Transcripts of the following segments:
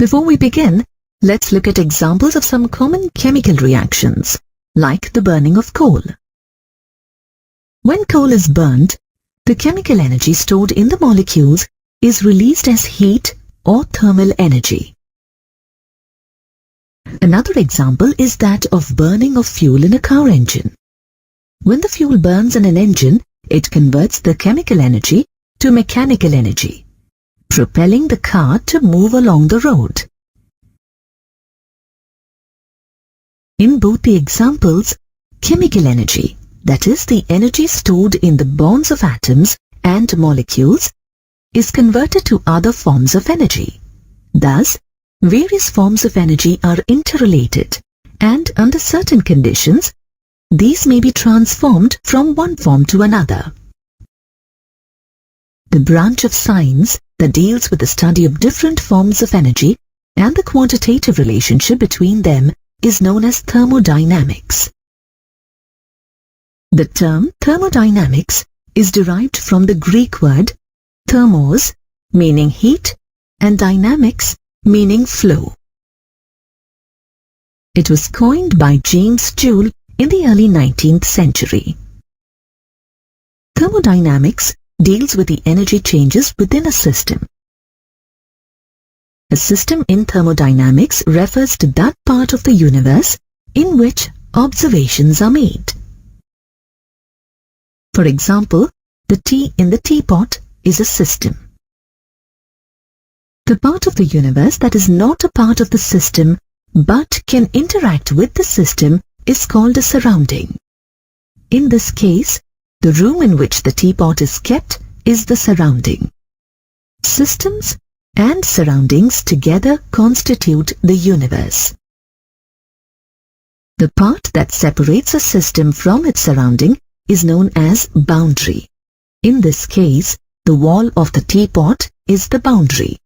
Before we begin, let's look at examples of some common chemical reactions, like the burning of coal. When coal is burned, the chemical energy stored in the molecules is released as heat or thermal energy. Another example is that of burning of fuel in a car engine. When the fuel burns in an engine, it converts the chemical energy to mechanical energy, propelling the car to move along the road. In both the examples, chemical energy, that is the energy stored in the bonds of atoms and molecules, is converted to other forms of energy. Thus, various forms of energy are interrelated, and under certain conditions, these may be transformed from one form to another. The branch of science that deals with the study of different forms of energy and the quantitative relationship between them is known as thermodynamics. The term thermodynamics is derived from the Greek word thermos, meaning heat, and dynamics, meaning flow. It was coined by James Joule in the early 19th century. Thermodynamics deals with the energy changes within a system. A system in thermodynamics refers to that part of the universe in which observations are made. For example, the tea in the teapot is a system. The part of the universe that is not a part of the system but can interact with the system is called a surrounding. In this case, the room in which the teapot is kept is the surrounding. Systems and surroundings together constitute the universe. The part that separates a system from its surrounding is known as boundary. In this case, the wall of the teapot is the boundary.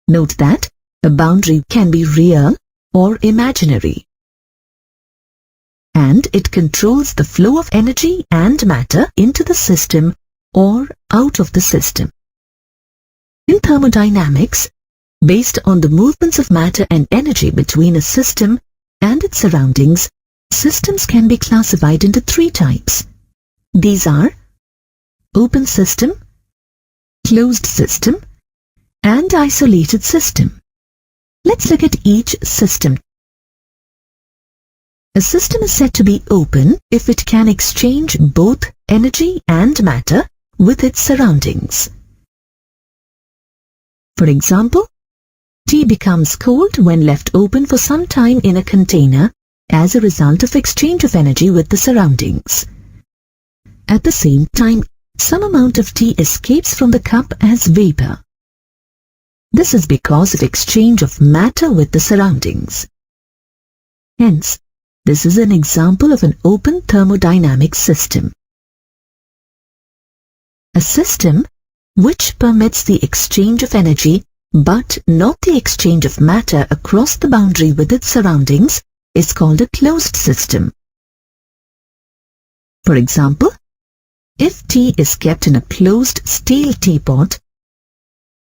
Note that a boundary can be real or imaginary, and it controls the flow of energy and matter into the system or out of the system. In thermodynamics, based on the movements of matter and energy between a system and its surroundings, systems can be classified into three types. These are open system, closed system, and isolated system. Let's look at each system. A system is said to be open if it can exchange both energy and matter with its surroundings. For example, tea becomes cold when left open for some time in a container as a result of exchange of energy with the surroundings. At the same time, some amount of tea escapes from the cup as vapor. This is because of exchange of matter with the surroundings. Hence, this is an example of an open thermodynamic system. A system which permits the exchange of energy but not the exchange of matter across the boundary with its surroundings is called a closed system. For example, if tea is kept in a closed steel teapot,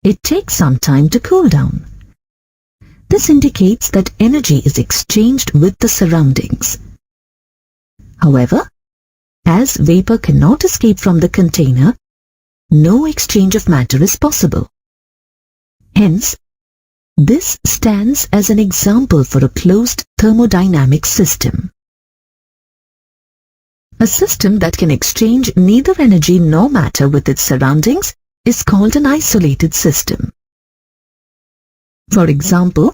it takes some time to cool down. This indicates that energy is exchanged with the surroundings. However, as vapor cannot escape from the container, no exchange of matter is possible. Hence, this stands as an example for a closed thermodynamic system. A system that can exchange neither energy nor matter with its surroundings is called an isolated system. For example,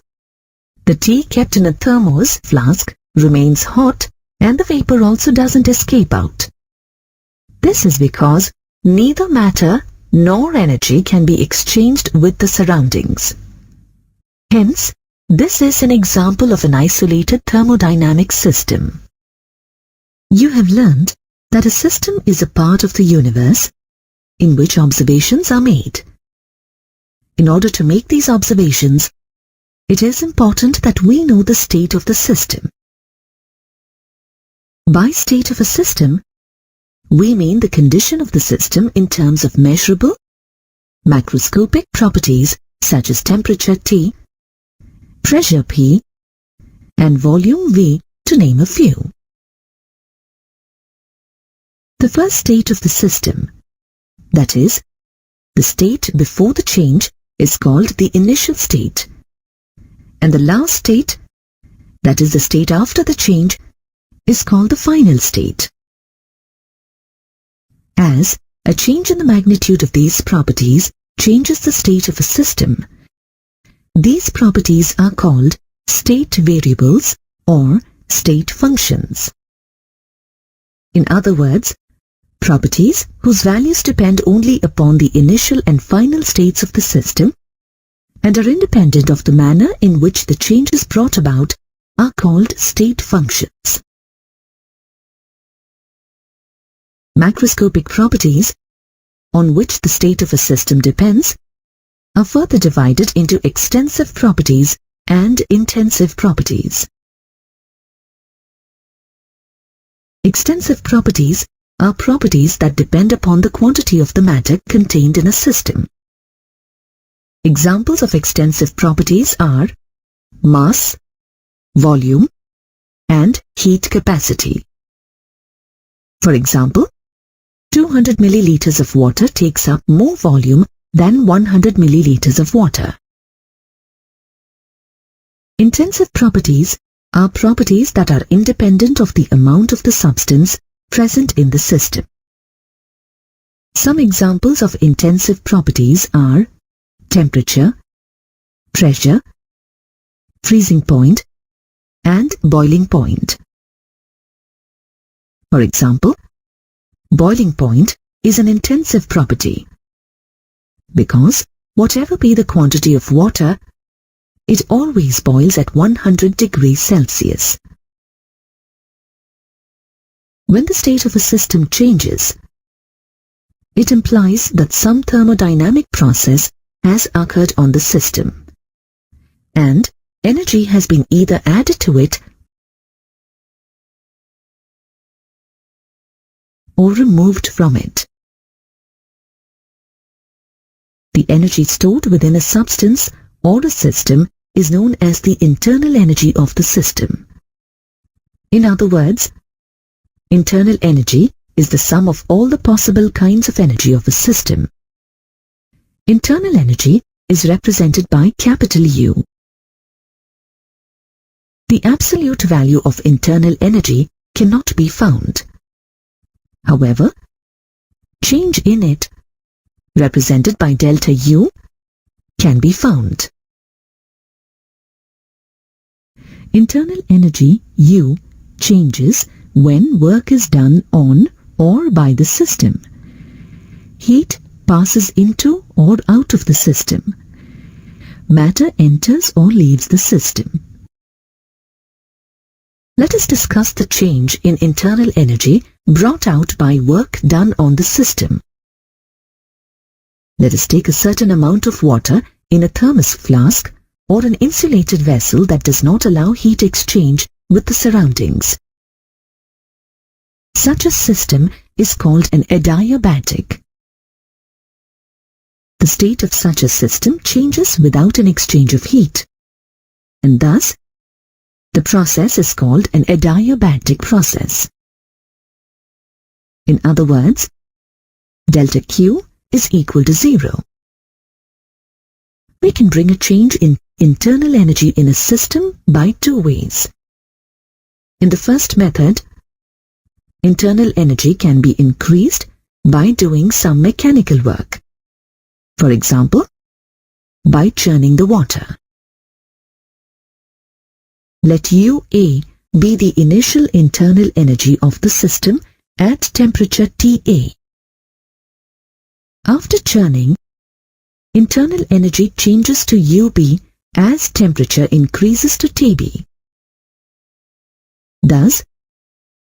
the tea kept in a thermos flask remains hot and the vapor also doesn't escape out. This is because neither matter nor energy can be exchanged with the surroundings. Hence, this is an example of an isolated thermodynamic system. You have learned that a system is a part of the universe in which observations are made. In order to make these observations, it is important that we know the state of the system. By state of a system, we mean the condition of the system in terms of measurable, macroscopic properties such as temperature T, pressure P, and volume V, to name a few. The first state of the system, that is, the state before the change, is called the initial state, and the last state, that is the state after the change, is called the final state. As a change in the magnitude of these properties changes the state of a system, these properties are called state variables or state functions. In other words, properties whose values depend only upon the initial and final states of the system and are independent of the manner in which the change is brought about are called state functions. Macroscopic properties, on which the state of a system depends, are further divided into extensive properties and intensive properties. Extensive properties are properties that depend upon the quantity of the matter contained in a system. Examples of extensive properties are mass, volume, and heat capacity. For example, 200 milliliters of water takes up more volume than 100 milliliters of water. Intensive properties are properties that are independent of the amount of the substance present in the system. Some examples of intensive properties are temperature, pressure, freezing point, and boiling point. For example, boiling point is an intensive property because whatever be the quantity of water, it always boils at 100 degrees Celsius. When the state of a system changes, it implies that some thermodynamic process has occurred on the system, and energy has been either added to it or removed from it. The energy stored within a substance or a system is known as the internal energy of the system. In other words, internal energy is the sum of all the possible kinds of energy of a system. Internal energy is represented by capital U. The absolute value of internal energy cannot be found. However, change in it, represented by delta U, can be found. Internal energy U changes when work is done on or by the system. Heat passes into or out of the system. Matter enters or leaves the system. Let us discuss the change in internal energy brought out by work done on the system. Let us take a certain amount of water in a thermos flask or an insulated vessel that does not allow heat exchange with the surroundings. Such a system is called an adiabatic. The state of such a system changes without an exchange of heat, and thus the process is called an adiabatic process. In other words, delta Q is equal to 0. We can bring a change in internal energy in a system by two ways. In the first method, internal energy can be increased by doing some mechanical work. For example, by churning the water. Let UA be the initial internal energy of the system at temperature TA. After churning, internal energy changes to UB as temperature increases to TB. Thus,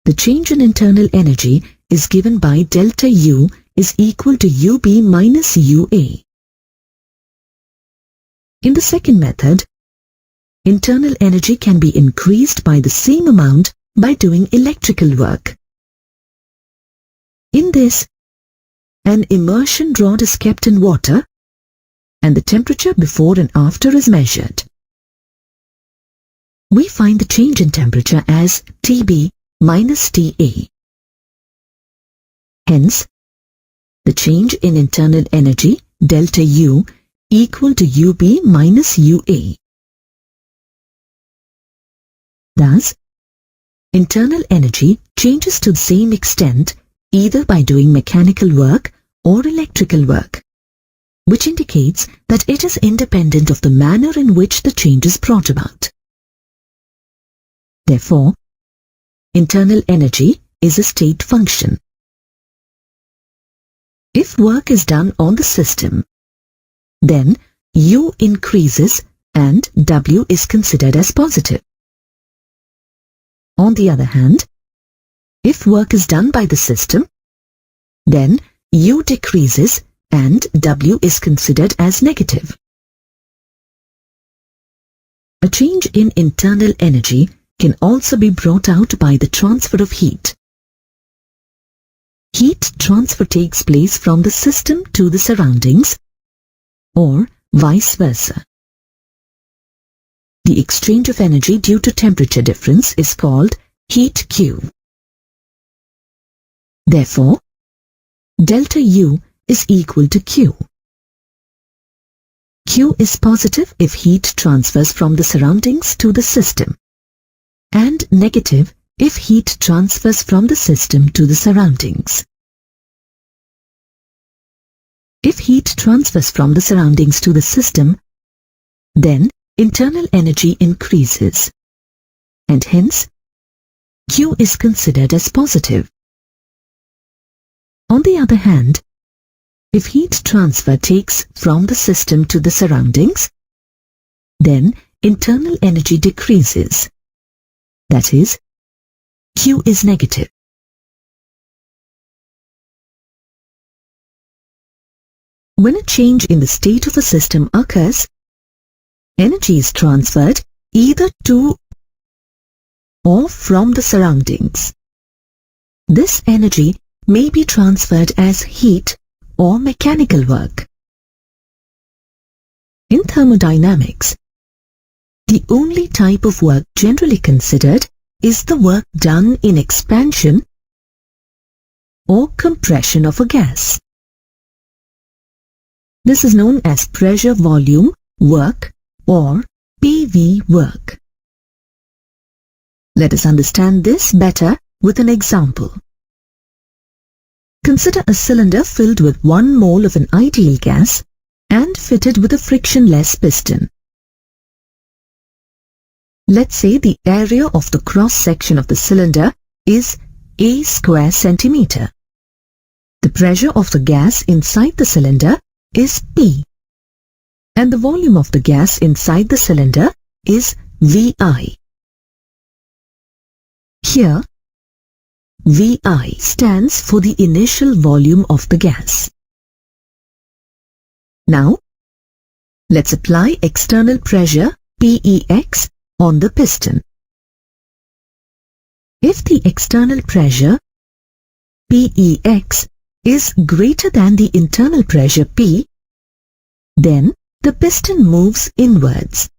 the change in internal energy is given by delta U is equal to UB minus UA. In the second method, internal energy can be increased by the same amount by doing electrical work. In this, an immersion rod is kept in water and the temperature before and after is measured. We find the change in temperature as TB minus TA. Hence, the change in internal energy, delta U, equal to UB minus UA. Thus, internal energy changes to the same extent either by doing mechanical work or electrical work, which indicates that it is independent of the manner in which the change is brought about. Therefore, internal energy is a state function. If work is done on the system, then U increases and W is considered as positive. On the other hand, if work is done by the system, then U decreases and W is considered as negative. A change in internal energy can also be brought out by the transfer of heat. Heat transfer takes place from the system to the surroundings, or vice versa. The exchange of energy due to temperature difference is called heat Q. Therefore, delta U is equal to Q. Q is positive if heat transfers from the surroundings to the system, and negative if heat transfers from the system to the surroundings. If heat transfers from the surroundings to the system, then internal energy increases, and hence Q is considered as positive. On the other hand, if heat transfer takes from the system to the surroundings, then internal energy decreases. That is, Q is negative. When a change in the state of a system occurs, energy is transferred either to or from the surroundings. This energy may be transferred as heat or mechanical work. In thermodynamics, the only type of work generally considered is the work done in expansion or compression of a gas. This is known as pressure volume work or PV work. Let us understand this better with an example. Consider a cylinder filled with 1 mole of an ideal gas and fitted with a frictionless piston. Let's say the area of the cross-section of the cylinder is A square centimeter. The pressure of the gas inside the cylinder is P, and the volume of the gas inside the cylinder is VI. Here, VI stands for the initial volume of the gas. Now, let's apply external pressure PEX on the piston. If the external pressure PEX is greater than the internal pressure P, then the piston moves inwards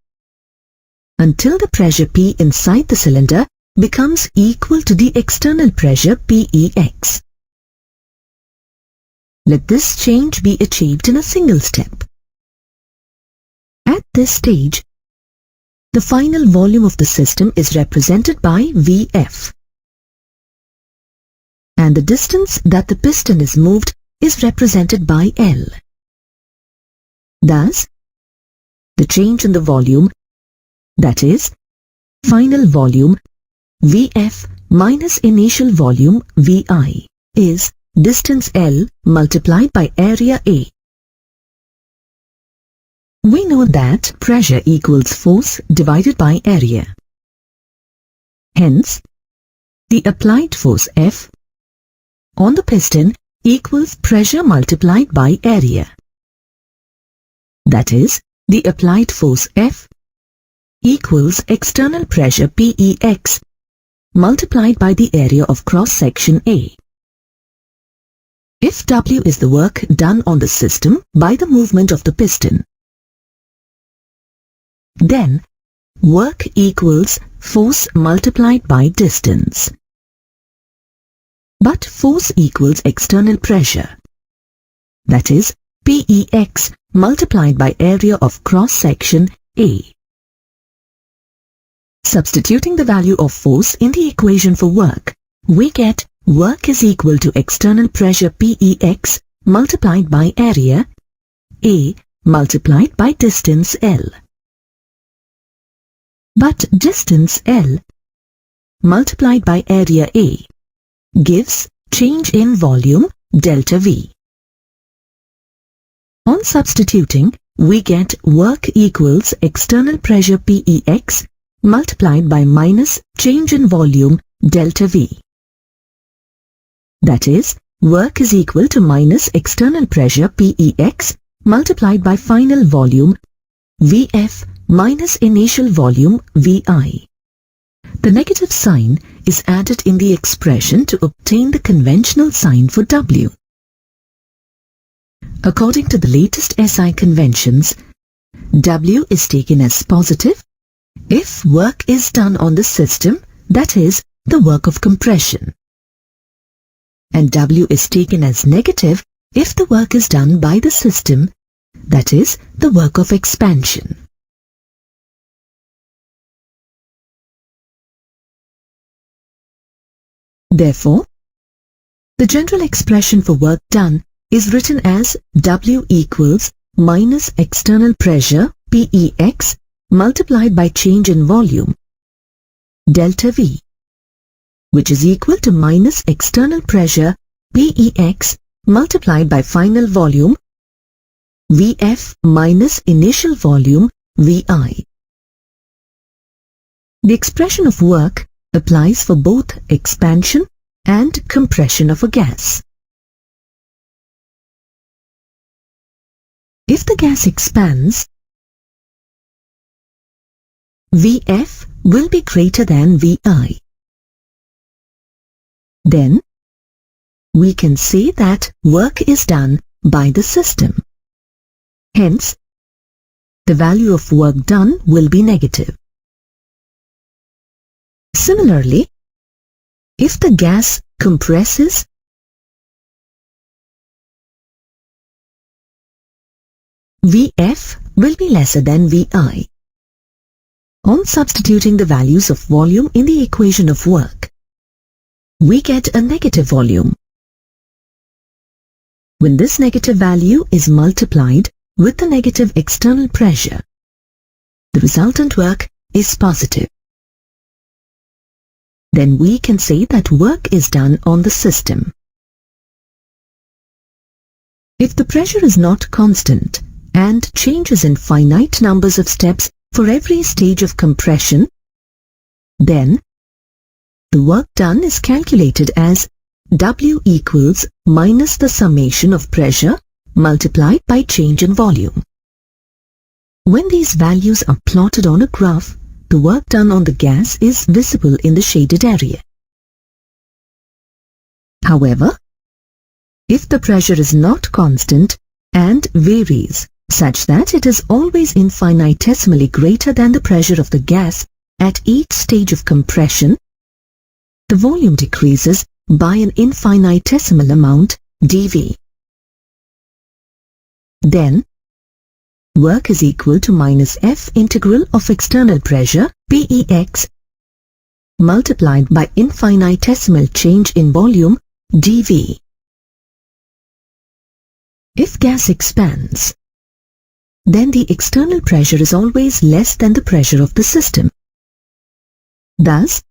until the pressure P inside the cylinder becomes equal to the external pressure PEX. Let this change be achieved in a single step. At this stage, the final volume of the system is represented by VF, and the distance that the piston is moved is represented by L. Thus, the change in the volume, that is, final volume VF minus initial volume VI, is distance L multiplied by area A. We know that pressure equals force divided by area. Hence, the applied force F on the piston equals pressure multiplied by area. That is, the applied force F equals external pressure PEX multiplied by the area of cross-section A. If W is the work done on the system by the movement of the piston, Then, work equals force multiplied by distance. But force equals external pressure. That is, PEX multiplied by area of cross-section A. Substituting the value of force in the equation for work, we get work is equal to external pressure PEX multiplied by area A multiplied by distance L. But distance L multiplied by area A gives change in volume delta V. On substituting, we get work equals external pressure PEX multiplied by minus change in volume delta V. That is, work is equal to minus external pressure PEX multiplied by final volume VF minus initial volume VI. The negative sign is added in the expression to obtain the conventional sign for W. According to the latest SI conventions, W is taken as positive if work is done on the system, that is, the work of compression. And W is taken as negative if the work is done by the system, that is, the work of expansion. Therefore, the general expression for work done is written as W equals minus external pressure PEX multiplied by change in volume delta V, which is equal to minus external pressure PEX multiplied by final volume VF minus initial volume VI. The expression of work applies for both expansion and compression of a gas. If the gas expands, VF will be greater than VI. Then, we can say that work is done by the system. Hence, the value of work done will be negative. Similarly, if the gas compresses, VF will be lesser than VI. On substituting the values of volume in the equation of work, we get a negative volume. When this negative value is multiplied with the negative external pressure, the resultant work is positive. Then we can say that work is done on the system. If the pressure is not constant and changes in finite numbers of steps for every stage of compression, then the work done is calculated as W equals minus the summation of pressure multiplied by change in volume. When these values are plotted on a graph, the work done on the gas is visible in the shaded area. However, if the pressure is not constant and varies such that it is always infinitesimally greater than the pressure of the gas at each stage of compression, the volume decreases by an infinitesimal amount dV. Then, work is equal to minus F integral of external pressure PEX multiplied by infinitesimal change in volume dV. If gas expands, then the external pressure is always less than the pressure of the system. Thus,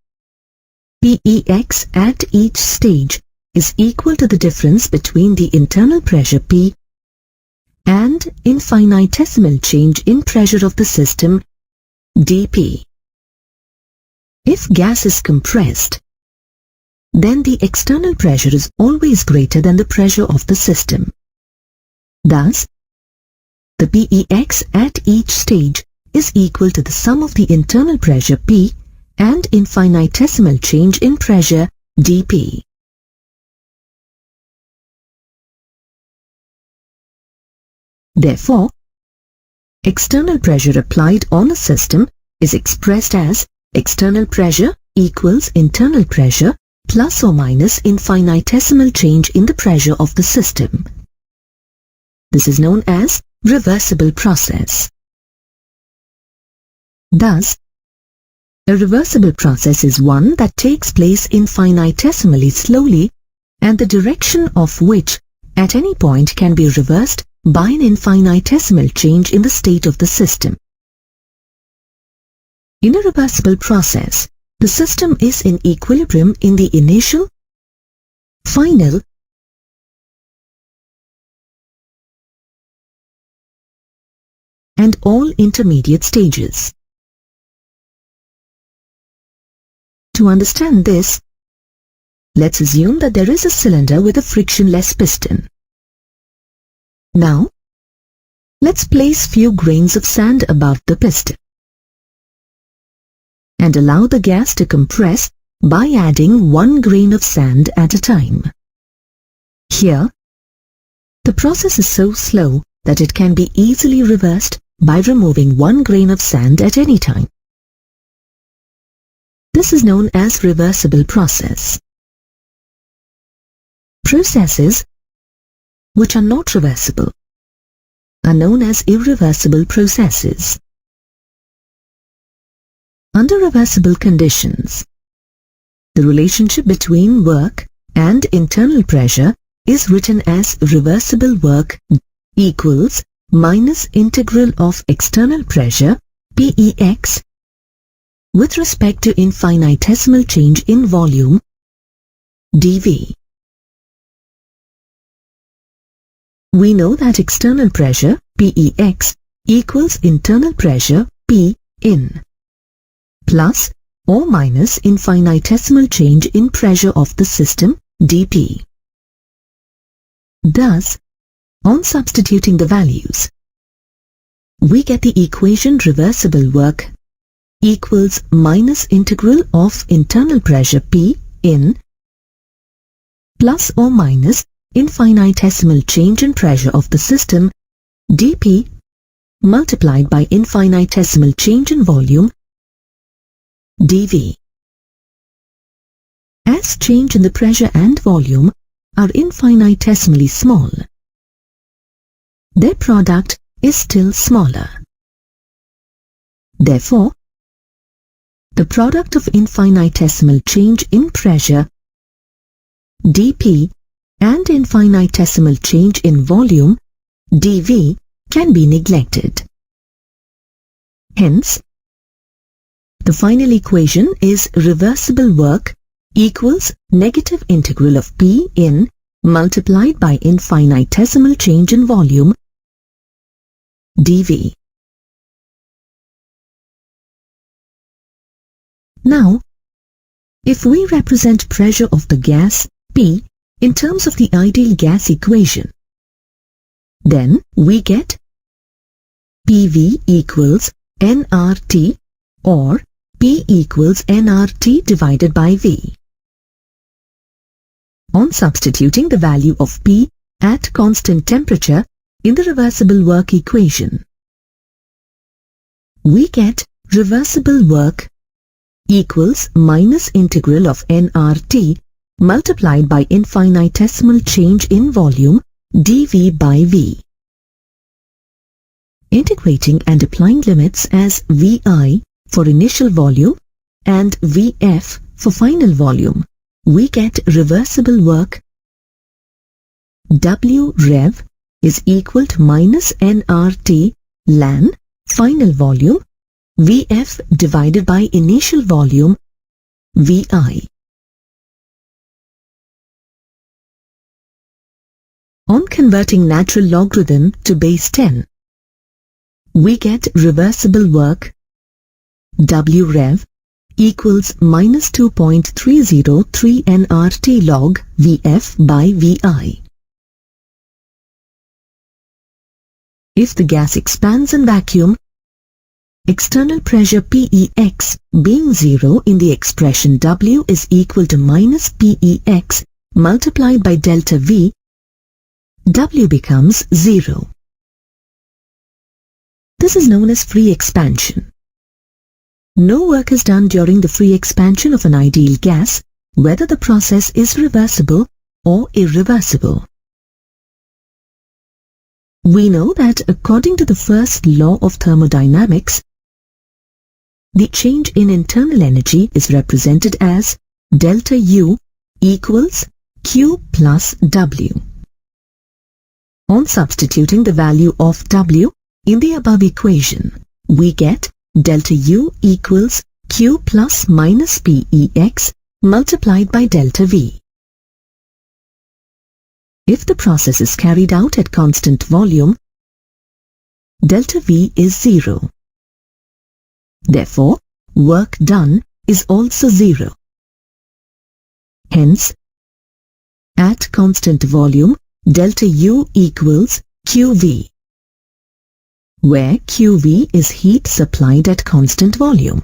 PEX at each stage is equal to the difference between the internal pressure P and infinitesimal change in pressure of the system dP. If gas is compressed, then the external pressure is always greater than the pressure of the system. Thus, the PEX at each stage is equal to the sum of the internal pressure P and infinitesimal change in pressure dP. Therefore, external pressure applied on a system is expressed as external pressure equals internal pressure plus or minus infinitesimal change in the pressure of the system. This is known as reversible process. Thus, a reversible process is one that takes place infinitesimally slowly and the direction of which at any point can be reversed by an infinitesimal change in the state of the system. In a reversible process, the system is in equilibrium in the initial, final, and all intermediate stages. To understand this, let's assume that there is a cylinder with a frictionless piston. Now, let's place few grains of sand above the piston and allow the gas to compress by adding 1 grain of sand at a time. Here, the process is so slow that it can be easily reversed by removing 1 grain of sand at any time. This is known as reversible process. Processes which are not reversible are known as irreversible processes. Under reversible conditions, the relationship between work and internal pressure is written as reversible work equals minus integral of external pressure PEX with respect to infinitesimal change in volume dV. We know that external pressure PEX equals internal pressure P in plus or minus infinitesimal change in pressure of the system dP. Thus, on substituting the values, we get the equation reversible work equals minus integral of internal pressure P in plus or minus infinitesimal change in pressure of the system dP multiplied by infinitesimal change in volume dV. As change in the pressure and volume are infinitesimally small, their product is still smaller. Therefore, the product of infinitesimal change in pressure dP and infinitesimal change in volume dV can be neglected. Hence, the final equation is reversible work equals negative integral of P in multiplied by infinitesimal change in volume dV. Now, if we represent pressure of the gas P in terms of the ideal gas equation, then we get PV equals nRT or P equals nRT divided by V. On substituting the value of P at constant temperature in the reversible work equation, we get reversible work equals minus integral of nRT multiplied by infinitesimal change in volume dV by V. Integrating and applying limits as Vi for initial volume and Vf for final volume, we get reversible work W rev is equal to minus nRT ln final volume Vf divided by initial volume Vi. On converting natural logarithm to base 10, we get reversible work W rev equals minus 2.303 nRT log Vf by Vi. If the gas expands in vacuum, external pressure PEX being 0 in the expression W is equal to minus PEX multiplied by delta V, W becomes 0. This is known as free expansion. No work is done during the free expansion of an ideal gas, whether the process is reversible or irreversible. We know that according to the first law of thermodynamics, the change in internal energy is represented as delta U equals Q plus W. On substituting the value of W in the above equation, we get delta U equals Q plus minus PEX multiplied by delta V. If the process is carried out at constant volume, delta V is 0. Therefore, work done is also 0. Hence, at constant volume, delta U equals QV, where QV is heat supplied at constant volume.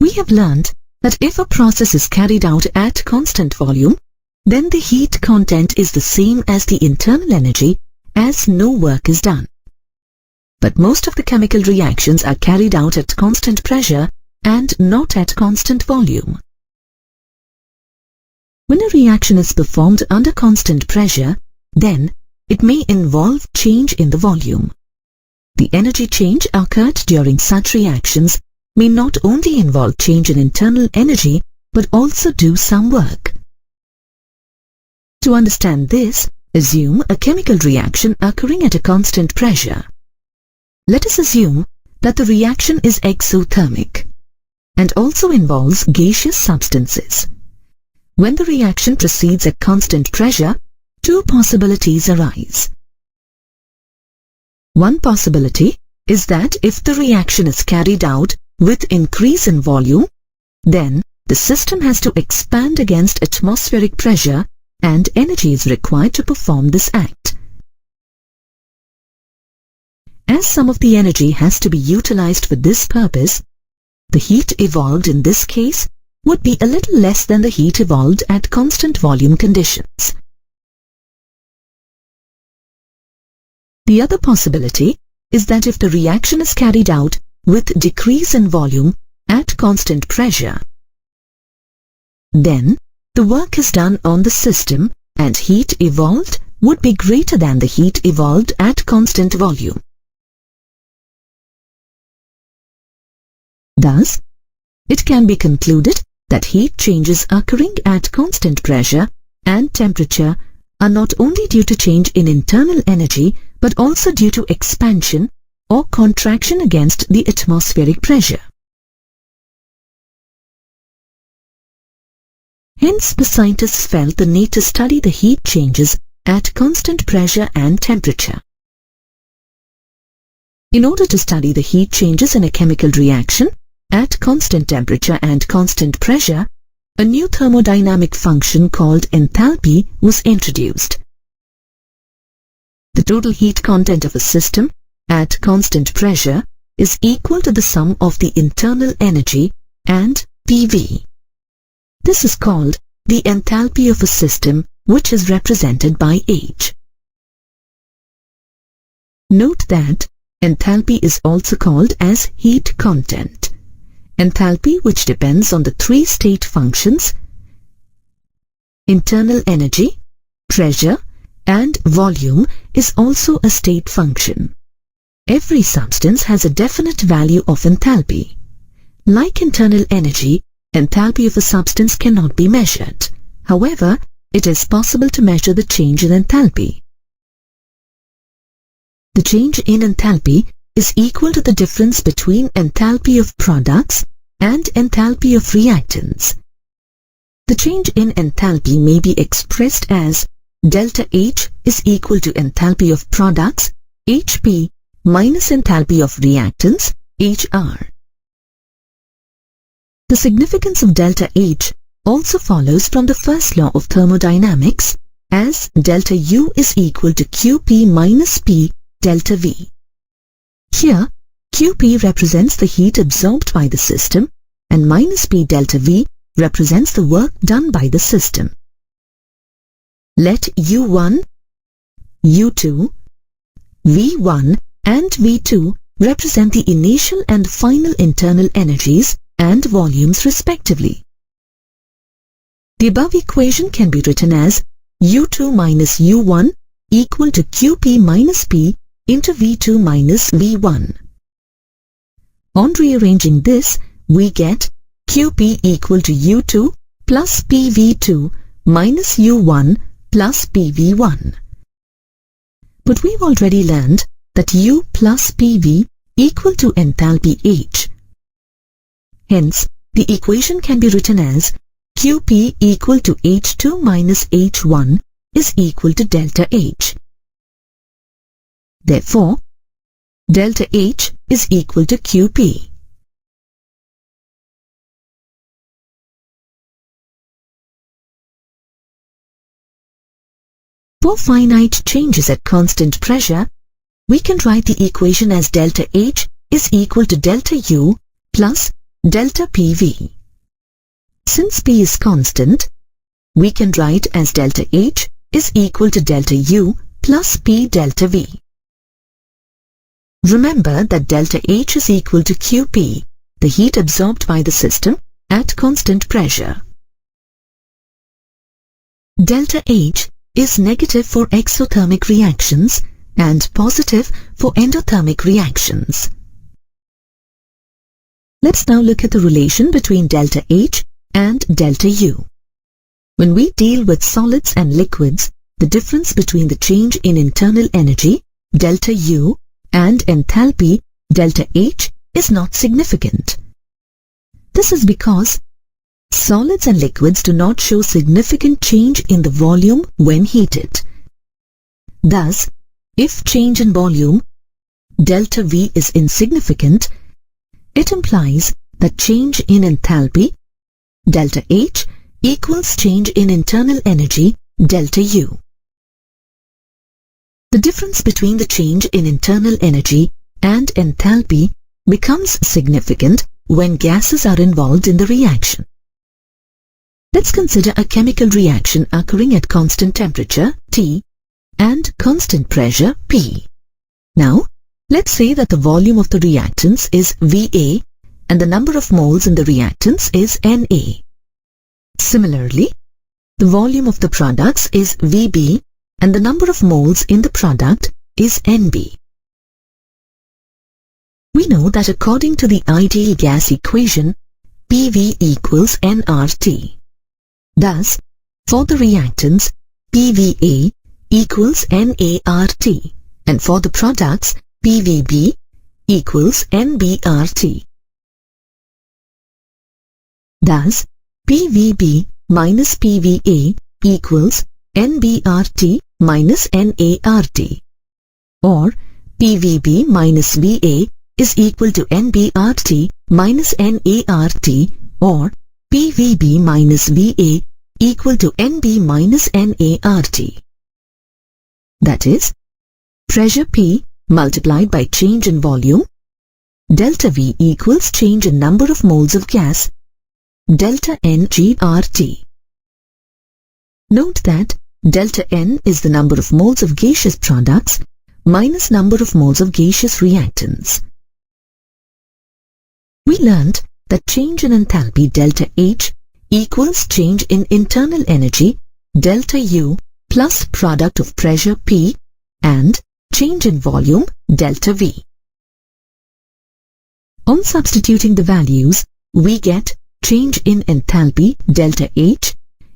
We have learnt that if a process is carried out at constant volume, then the heat content is the same as the internal energy as no work is done. But most of the chemical reactions are carried out at constant pressure and not at constant volume. When a reaction is performed under constant pressure, then it may involve change in the volume. The energy change occurred during such reactions may not only involve change in internal energy but also do some work. To understand this, assume a chemical reaction occurring at a constant pressure. Let us assume that the reaction is exothermic and also involves gaseous substances. When the reaction proceeds at constant pressure, two possibilities arise. One possibility is that if the reaction is carried out with increase in volume, then the system has to expand against atmospheric pressure and energy is required to perform this act. As some of the energy has to be utilized for this purpose, the heat evolved in this case would be a little less than the heat evolved at constant volume conditions. The other possibility is that if the reaction is carried out with decrease in volume at constant pressure, then the work is done on the system and heat evolved would be greater than the heat evolved at constant volume. Thus, it can be concluded that heat changes occurring at constant pressure and temperature are not only due to change in internal energy but also due to expansion or contraction against the atmospheric pressure. Hence, the scientists felt the need to study the heat changes at constant pressure and temperature. In order to study the heat changes in a chemical reaction at constant temperature and constant pressure, a new thermodynamic function called enthalpy was introduced. The total heat content of a system at constant pressure is equal to the sum of the internal energy and PV. This is called the enthalpy of a system, which is represented by H. Note that enthalpy is also called as heat content. Enthalpy, which depends on the three state functions, internal energy, pressure, and volume, is also a state function. Every substance has a definite value of enthalpy. Like internal energy, enthalpy of a substance cannot be measured. However, it is possible to measure the change in enthalpy. The change in enthalpy is equal to the difference between enthalpy of products and enthalpy of reactants. The change in enthalpy may be expressed as delta H is equal to enthalpy of products, HP, minus enthalpy of reactants, HR. The significance of delta H also follows from the first law of thermodynamics, as delta U is equal to QP minus P delta V. Here, QP represents the heat absorbed by the system and minus P delta V represents the work done by the system. Let U1, U2, V1 and V2 represent the initial and final internal energies and volumes respectively. The above equation can be written as U2 minus U1 equal to QP minus P into V2 minus V1. On rearranging this, we get QP equal to U2 plus PV2 minus U1 plus PV1. But we've already learned that U plus PV equal to enthalpy H. Hence, the equation can be written as QP equal to H2 minus H1 is equal to delta H. Therefore, delta H is equal to QP. For finite changes at constant pressure, we can write the equation as delta H is equal to delta U plus delta PV. Since P is constant, we can write as delta H is equal to delta U plus P delta V. Remember that delta H is equal to QP, the heat absorbed by the system at constant pressure. Delta H is negative for exothermic reactions and positive for endothermic reactions. Let's now look at the relation between delta H and delta U. When we deal with solids and liquids, the difference between the change in internal energy, delta U, and enthalpy, delta H, is not significant. This is because solids and liquids do not show significant change in the volume when heated. Thus, if change in volume, delta V, is insignificant, it implies that change in enthalpy, delta H, equals change in internal energy, delta U. The difference between the change in internal energy and enthalpy becomes significant when gases are involved in the reaction. Let's consider a chemical reaction occurring at constant temperature, T, and constant pressure, P. Now, let's say that the volume of the reactants is VA and the number of moles in the reactants is Na. Similarly, the volume of the products is VB and the number of moles in the product is NB. We know that according to the ideal gas equation, PV equals nRT. Thus, for the reactants, PVA equals NART, and for the products, PVB equals NBRT. Thus, PVB minus PVA equals NBRT minus NART, or PVB minus VA is equal to NBRT minus NART, or PVB minus VA equal to NB minus NART. That is, pressure P multiplied by change in volume, delta V equals change in number of moles of gas, delta N GRT. Note that delta N is the number of moles of gaseous products minus number of moles of gaseous reactants. We learned that change in enthalpy delta H equals change in internal energy delta U plus product of pressure P and change in volume delta V. On substituting the values, we get change in enthalpy delta H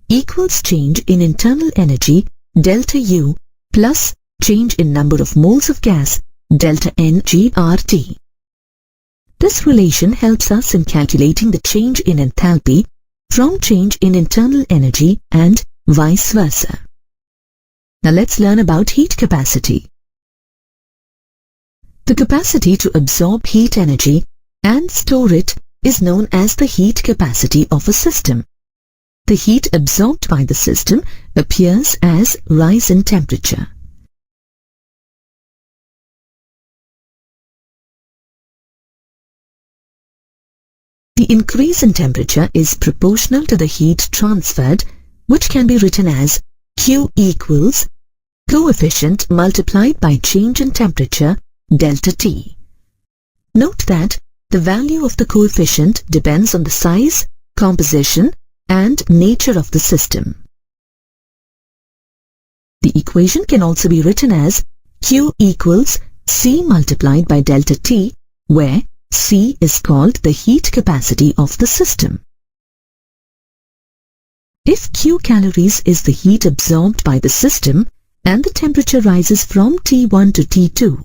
equals change in internal energy delta U plus change in number of moles of gas delta N GRT. This relation helps us in calculating the change in enthalpy from change in internal energy and vice versa. Now let's learn about heat capacity. The capacity to absorb heat energy and store it is known as the heat capacity of a system. The heat absorbed by the system appears as rise in temperature. The increase in temperature is proportional to the heat transferred, which can be written as Q equals coefficient multiplied by change in temperature delta T. Note that the value of the coefficient depends on the size, composition, and nature of the system. The equation can also be written as Q equals C multiplied by delta T, where C is called the heat capacity of the system. If Q calories is the heat absorbed by the system and the temperature rises from T1 to T2,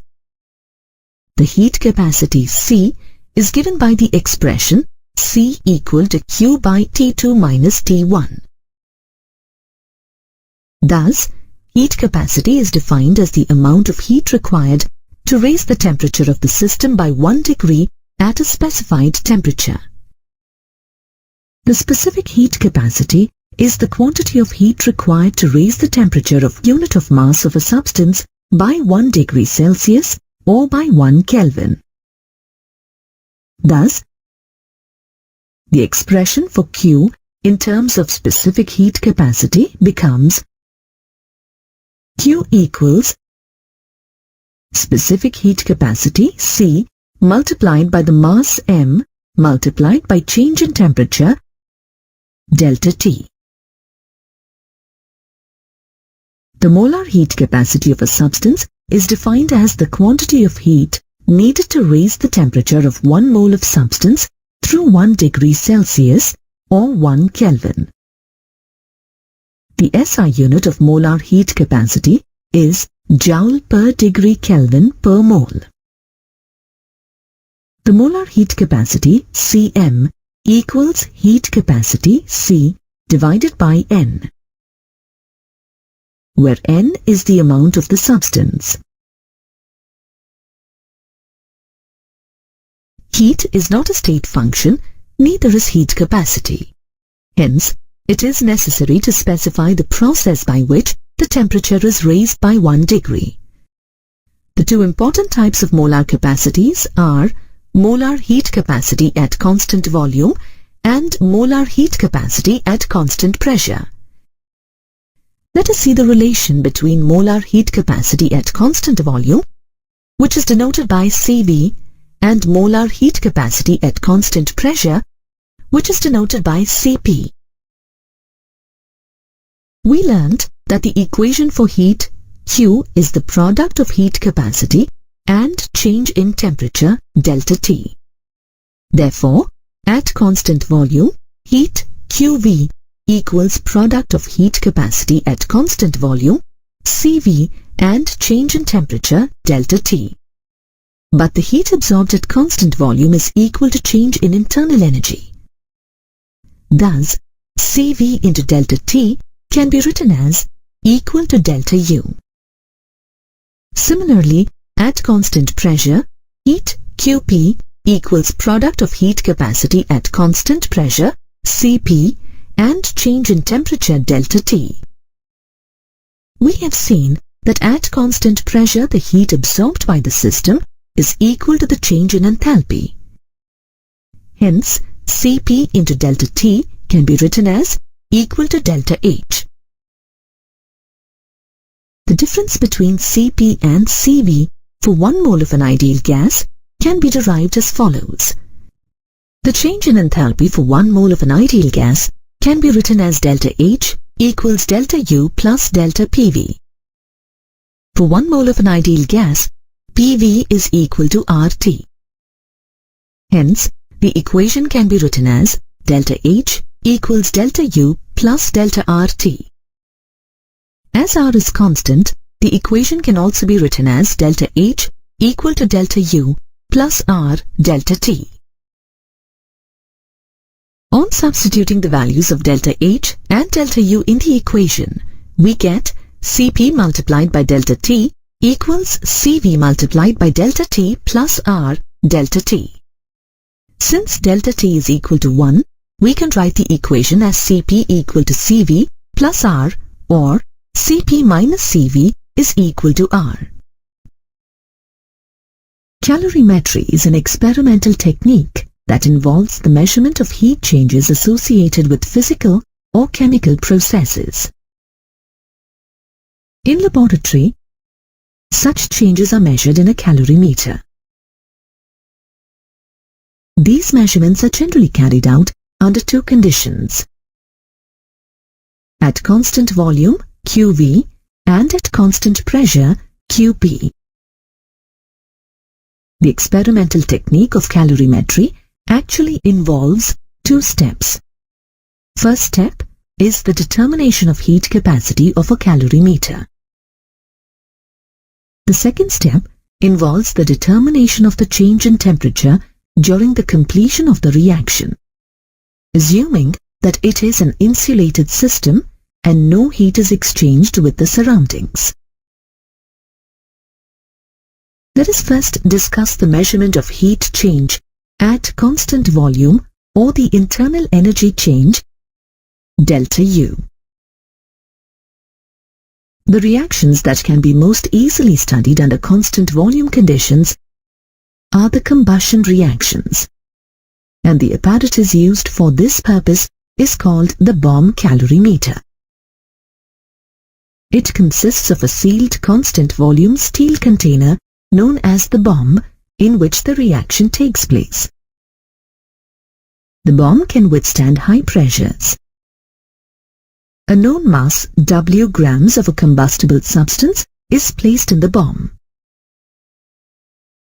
the heat capacity C is given by the expression C equal to Q by T2 minus T1. Thus, heat capacity is defined as the amount of heat required to raise the temperature of the system by 1 degree at a specified temperature. The specific heat capacity is the quantity of heat required to raise the temperature of unit of mass of a substance by 1 degree Celsius or by 1 Kelvin. Thus, the expression for Q in terms of specific heat capacity becomes Q equals specific heat capacity C multiplied by the mass m multiplied by change in temperature delta T. The molar heat capacity of a substance is defined as the quantity of heat needed to raise the temperature of 1 mole of substance through 1 degree Celsius or 1 Kelvin. The SI unit of molar heat capacity is Joule per degree Kelvin per mole. The molar heat capacity Cm equals heat capacity C divided by N, where N is the amount of the substance. Heat is not a state function, neither is heat capacity. Hence, it is necessary to specify the process by which the temperature is raised by 1 degree. The two important types of molar capacities are molar heat capacity at constant volume and molar heat capacity at constant pressure. Let us see the relation between molar heat capacity at constant volume, which is denoted by Cv, and molar heat capacity at constant pressure, which is denoted by Cp. We learned that the equation for heat, Q, is the product of heat capacity and change in temperature, delta T. Therefore, at constant volume, heat, Qv, equals product of heat capacity at constant volume, Cv, and change in temperature, delta T. But the heat absorbed at constant volume is equal to change in internal energy. Thus, Cv into delta T can be written as equal to delta U. Similarly, at constant pressure, heat Qp equals product of heat capacity at constant pressure, Cp, and change in temperature delta T. We have seen that at constant pressure the heat absorbed by the system is equal to the change in enthalpy. Hence, Cp into delta T can be written as equal to delta H. The difference between Cp and Cv for 1 mole of an ideal gas can be derived as follows. The change in enthalpy for 1 mole of an ideal gas can be written as delta H equals delta U plus delta PV. For 1 mole of an ideal gas, PV is equal to RT. Hence, the equation can be written as delta H equals delta U plus delta RT. As R is constant, the equation can also be written as delta H equal to delta U plus R delta T. On substituting the values of delta H and delta U in the equation, we get Cp multiplied by delta T equals Cv multiplied by delta T plus R delta T. Since delta T is equal to 1, we can write the equation as Cp equal to Cv plus R, or Cp minus Cv is equal to R. Calorimetry is an experimental technique that involves the measurement of heat changes associated with physical or chemical processes. In laboratory, such changes are measured in a calorimeter. These measurements are generally carried out under two conditions: at constant volume, QV, and at constant pressure, QP. The experimental technique of calorimetry actually involves two steps. First step is the determination of heat capacity of a calorimeter. The second step involves the determination of the change in temperature during the completion of the reaction, assuming that it is an insulated system and no heat is exchanged with the surroundings. Let us first discuss the measurement of heat change at constant volume, or the internal energy change, delta U. The reactions that can be most easily studied under constant volume conditions are the combustion reactions, and the apparatus used for this purpose is called the bomb calorimeter. It consists of a sealed constant volume steel container known as the bomb, in which the reaction takes place. The bomb can withstand high pressures. A known mass W grams of a combustible substance is placed in the bomb,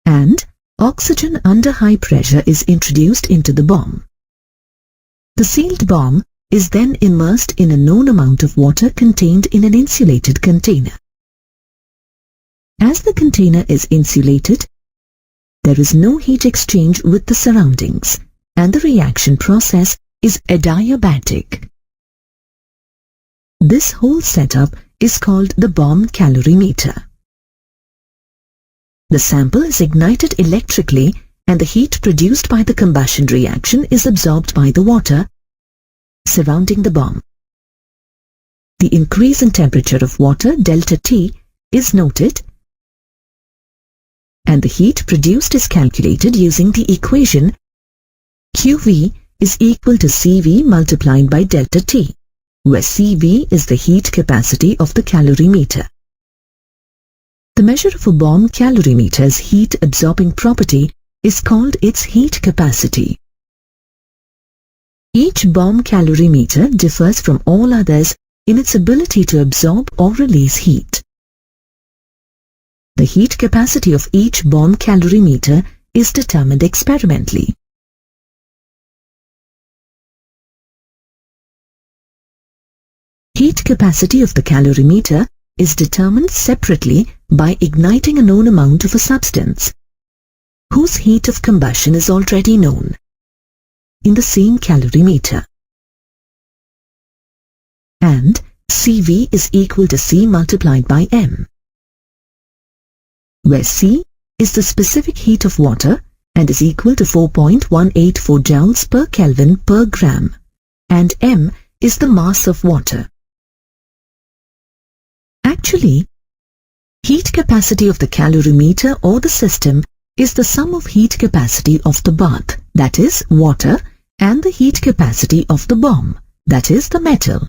and oxygen under high pressure is introduced into the bomb. The sealed bomb is then immersed in a known amount of water contained in an insulated container. As the container is insulated, there is no heat exchange with the surroundings, and the reaction process is adiabatic. This whole setup is called the bomb calorimeter. The sample is ignited electrically, and the heat produced by the combustion reaction is absorbed by the water surrounding the bomb. The increase in temperature of water, delta T, is noted, and the heat produced is calculated using the equation QV is equal to CV multiplied by delta T, where CV is the heat capacity of the calorimeter. The measure of a bomb calorimeter's heat-absorbing property is called its heat capacity. Each bomb calorimeter differs from all others in its ability to absorb or release heat. The heat capacity of each bomb calorimeter is determined experimentally. Heat capacity of the calorimeter is determined separately by igniting a known amount of a substance, whose heat of combustion is already known, in the same calorimeter. And CV is equal to C multiplied by M, where C is the specific heat of water and is equal to 4.184 joules per Kelvin per gram, and M is the mass of water. Actually, heat capacity of the calorimeter or the system is the sum of heat capacity of the bath, that is water, and the heat capacity of the bomb, that is the metal.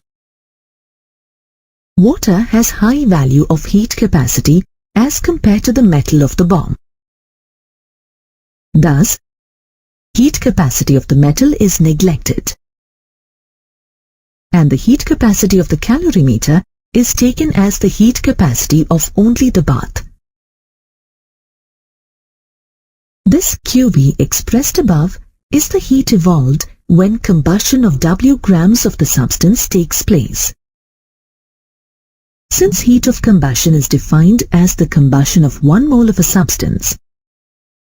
Water has high value of heat capacity as compared to the metal of the bomb. Thus, heat capacity of the metal is neglected, and the heat capacity of the calorimeter is taken as the heat capacity of only the bath. This QV expressed above is the heat evolved when combustion of W grams of the substance takes place. Since heat of combustion is defined as the combustion of 1 mole of a substance,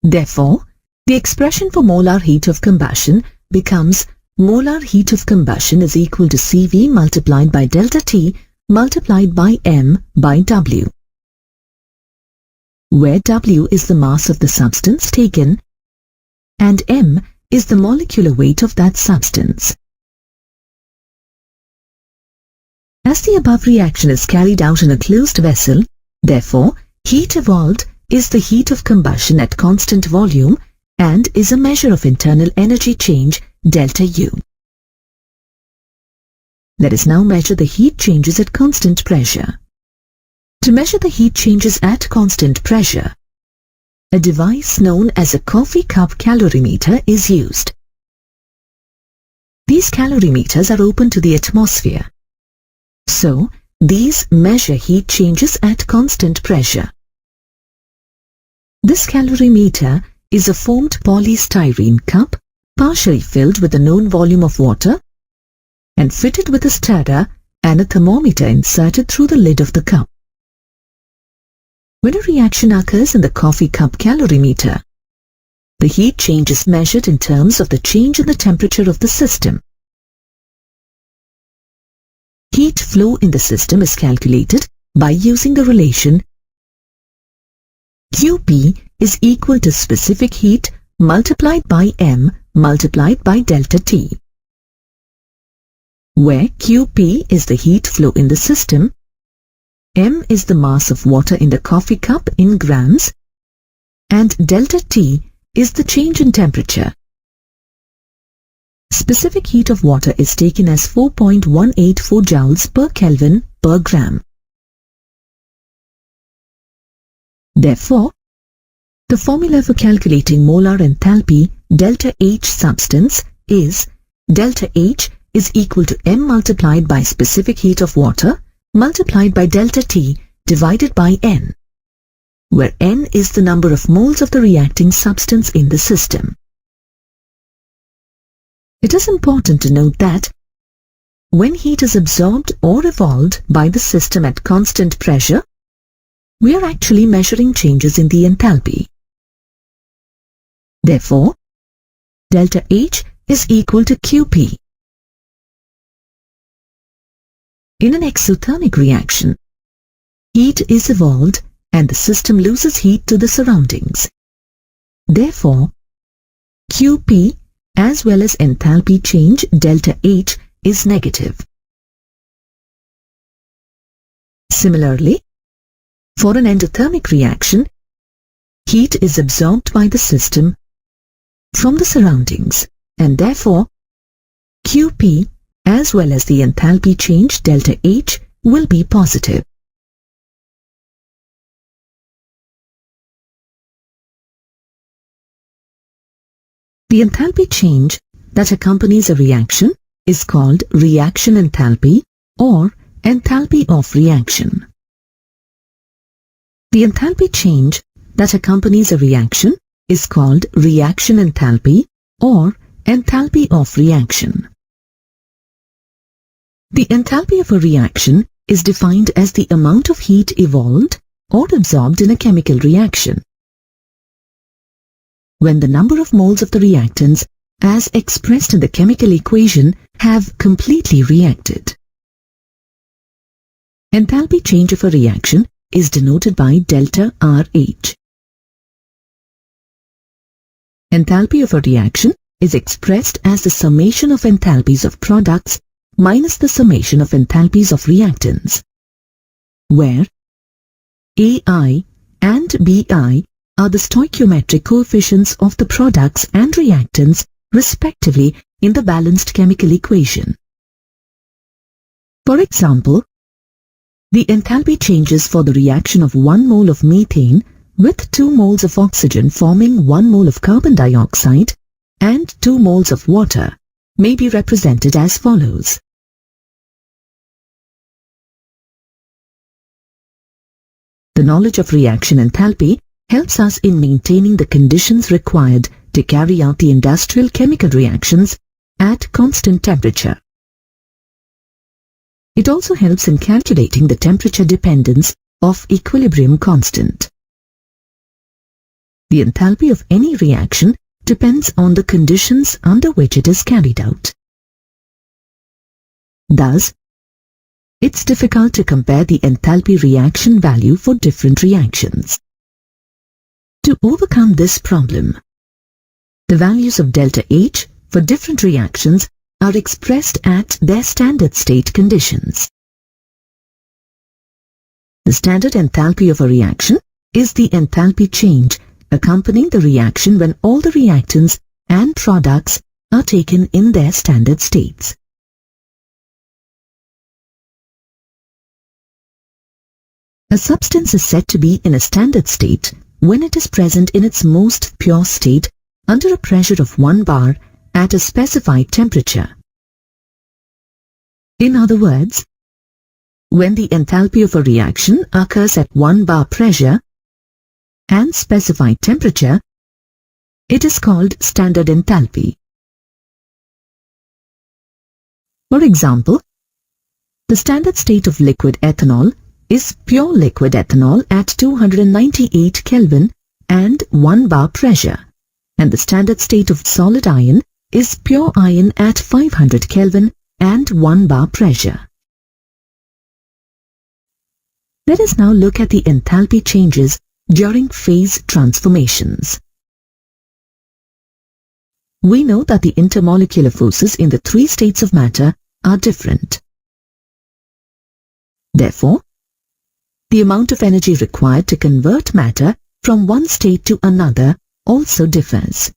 therefore, the expression for molar heat of combustion becomes molar heat of combustion is equal to CV multiplied by delta T multiplied by M by W, where W is the mass of the substance taken and M is the molecular weight of that substance. As the above reaction is carried out in a closed vessel, therefore, heat evolved is the heat of combustion at constant volume and is a measure of internal energy change, delta U. Let us now measure the heat changes at constant pressure. To measure the heat changes at constant pressure, a device known as a coffee cup calorimeter is used. These calorimeters are open to the atmosphere, so these measure heat changes at constant pressure. This calorimeter is a foamed polystyrene cup partially filled with a known volume of water and fitted with a stirrer and a thermometer inserted through the lid of the cup. When a reaction occurs in the coffee cup calorimeter, the heat change is measured in terms of the change in the temperature of the system. Heat flow in the system is calculated by using the relation Qp is equal to specific heat multiplied by m multiplied by delta T, where Qp is the heat flow in the system, m is the mass of water in the coffee cup in grams, and delta T is the change in temperature. Specific heat of water is taken as 4.184 joules per Kelvin per gram. Therefore, the formula for calculating molar enthalpy delta H substance is delta H is equal to m multiplied by specific heat of water multiplied by delta T divided by n, where n is the number of moles of the reacting substance in the system. It is important to note that when heat is absorbed or evolved by the system at constant pressure, we are actually measuring changes in the enthalpy. Therefore, delta H is equal to Qp. In an exothermic reaction, heat is evolved and the system loses heat to the surroundings. Therefore, Qp as well as enthalpy change delta H is negative. Similarly, for an endothermic reaction, heat is absorbed by the system from the surroundings, and therefore Qp as well as the enthalpy change delta H will be positive. The enthalpy change that accompanies a reaction is called reaction enthalpy or enthalpy of reaction. The enthalpy change that accompanies a reaction is called reaction enthalpy or enthalpy of reaction. The enthalpy of a reaction is defined as the amount of heat evolved or absorbed in a chemical reaction when the number of moles of the reactants as expressed in the chemical equation have completely reacted. Enthalpy change of a reaction is denoted by delta RH. Enthalpy of a reaction is expressed as the summation of enthalpies of products minus the summation of enthalpies of reactants, where AI and BI are the stoichiometric coefficients of the products and reactants respectively in the balanced chemical equation. For example, the enthalpy changes for the reaction of 1 mole of methane with 2 moles of oxygen forming 1 mole of carbon dioxide and 2 moles of water may be represented as follows. The knowledge of reaction enthalpy helps us in maintaining the conditions required to carry out the industrial chemical reactions at constant temperature. It also helps in calculating the temperature dependence of equilibrium constant. The enthalpy of any reaction depends on the conditions under which it is carried out. Thus, it's difficult to compare the enthalpy reaction value for different reactions. To overcome this problem, the values of delta H for different reactions are expressed at their standard state conditions. The standard enthalpy of a reaction is the enthalpy change accompanying the reaction when all the reactants and products are taken in their standard states. A substance is said to be in a standard state when it is present in its most pure state under a pressure of 1 bar at a specified temperature. In other words, when the enthalpy of a reaction occurs at 1 bar pressure and specified temperature, it is called standard enthalpy. For example, the standard state of liquid ethanol is pure liquid ethanol at 298 Kelvin and 1 bar pressure, and the standard state of solid iron is pure iron at 500 Kelvin and 1 bar pressure. Let us now look at the enthalpy changes during phase transformations. We know that the intermolecular forces in the 3 states of matter are different. Therefore, the amount of energy required to convert matter from one state to another also differs.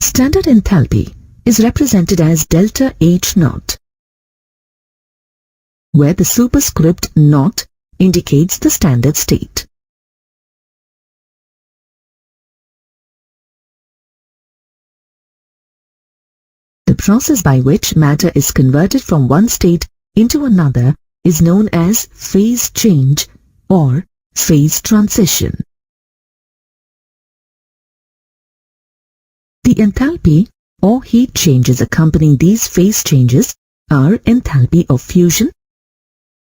Standard enthalpy is represented as delta H naught, where the superscript naught indicates the standard state. The process by which matter is converted from one state into another is known as phase change or phase transition. The enthalpy or heat changes accompanying these phase changes are enthalpy of fusion,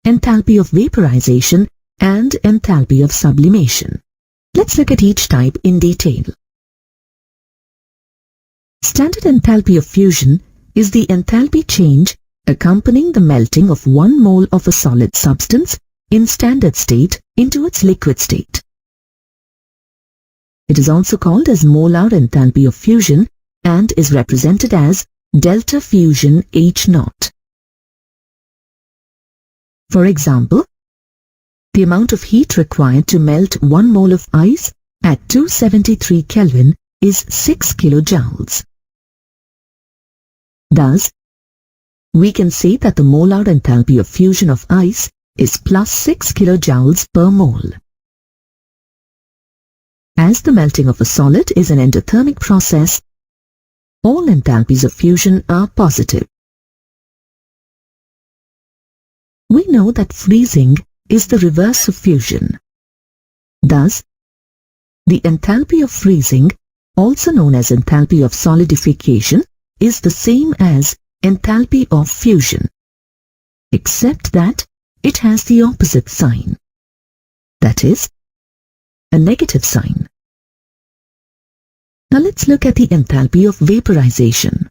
enthalpy of vaporization, and enthalpy of sublimation. Let's look at each type in detail. Standard enthalpy of fusion is the enthalpy change accompanying the melting of 1 mole of a solid substance in standard state into its liquid state. It is also called as molar enthalpy of fusion and is represented as delta fusion H naught. For example, the amount of heat required to melt 1 mole of ice at 273 Kelvin is 6 kilojoules. Thus, we can say that the molar enthalpy of fusion of ice is plus 6 kilojoules per mole. As the melting of a solid is an endothermic process, all enthalpies of fusion are positive. We know that freezing is the reverse of fusion. Thus, the enthalpy of freezing, also known as enthalpy of solidification, is the same as enthalpy of fusion, except that it has the opposite sign, that is, a negative sign. Now let's look at the enthalpy of vaporization.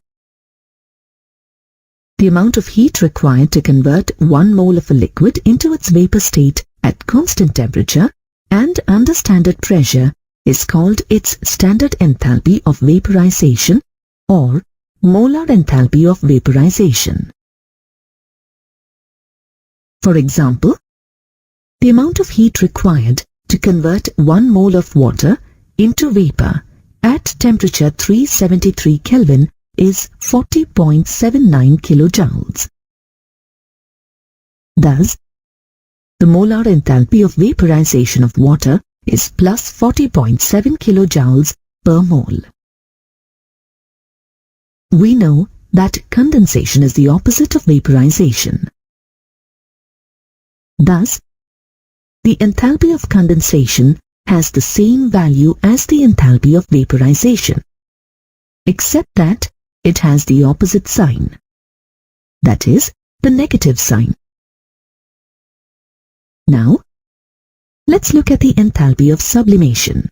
The amount of heat required to convert 1 mole of a liquid into its vapor state at constant temperature and under standard pressure is called its standard enthalpy of vaporization or molar enthalpy of vaporization. For example, the amount of heat required to convert 1 mole of water into vapor at temperature 373 Kelvin is 40.79 kilojoules. Thus, the molar enthalpy of vaporization of water is plus 40.7 kilojoules per mole. We know that condensation is the opposite of vaporization. Thus, the enthalpy of condensation has the same value as the enthalpy of vaporization, except that it has the opposite sign, that is, the negative sign. Now, let's look at the enthalpy of sublimation.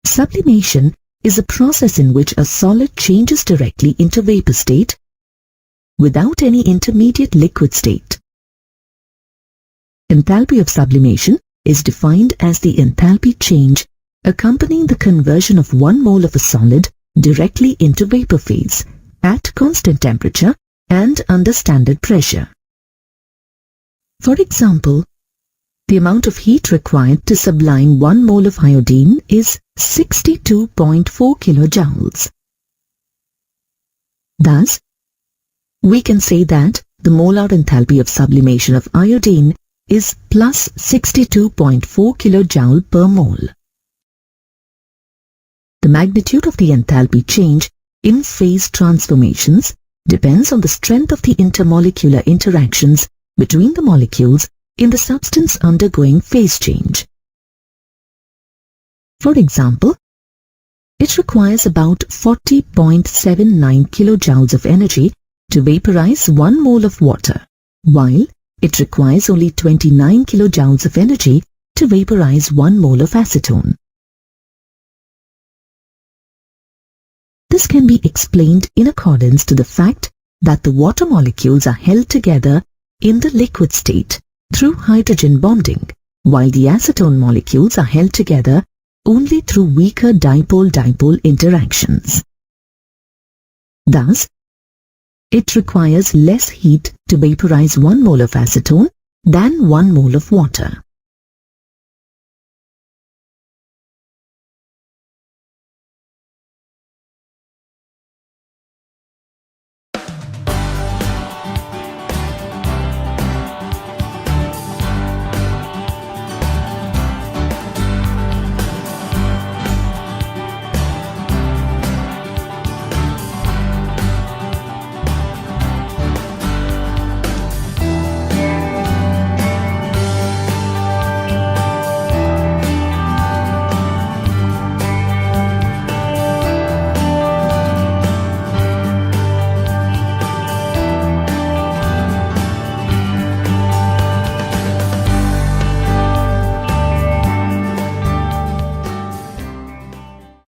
Sublimation is a process in which a solid changes directly into vapor state without any intermediate liquid state. Enthalpy of sublimation is defined as the enthalpy change accompanying the conversion of 1 mole of a solid directly into vapor phase at constant temperature and under standard pressure. For example, the amount of heat required to sublime 1 mole of iodine is 62.4 kilojoules. Thus, we can say that the molar enthalpy of sublimation of iodine is plus 62.4 kJ per mole. The magnitude of the enthalpy change in phase transformations depends on the strength of the intermolecular interactions between the molecules in the substance undergoing phase change. For example, it requires about 40.79 kilojoules of energy to vaporize 1 mole of water, while it requires only 29 kilojoules of energy to vaporize 1 mole of acetone. This can be explained in accordance to the fact that the water molecules are held together in the liquid state through hydrogen bonding, while the acetone molecules are held together only through weaker dipole-dipole interactions. Thus, it requires less heat to vaporize 1 mole of acetone than 1 mole of water.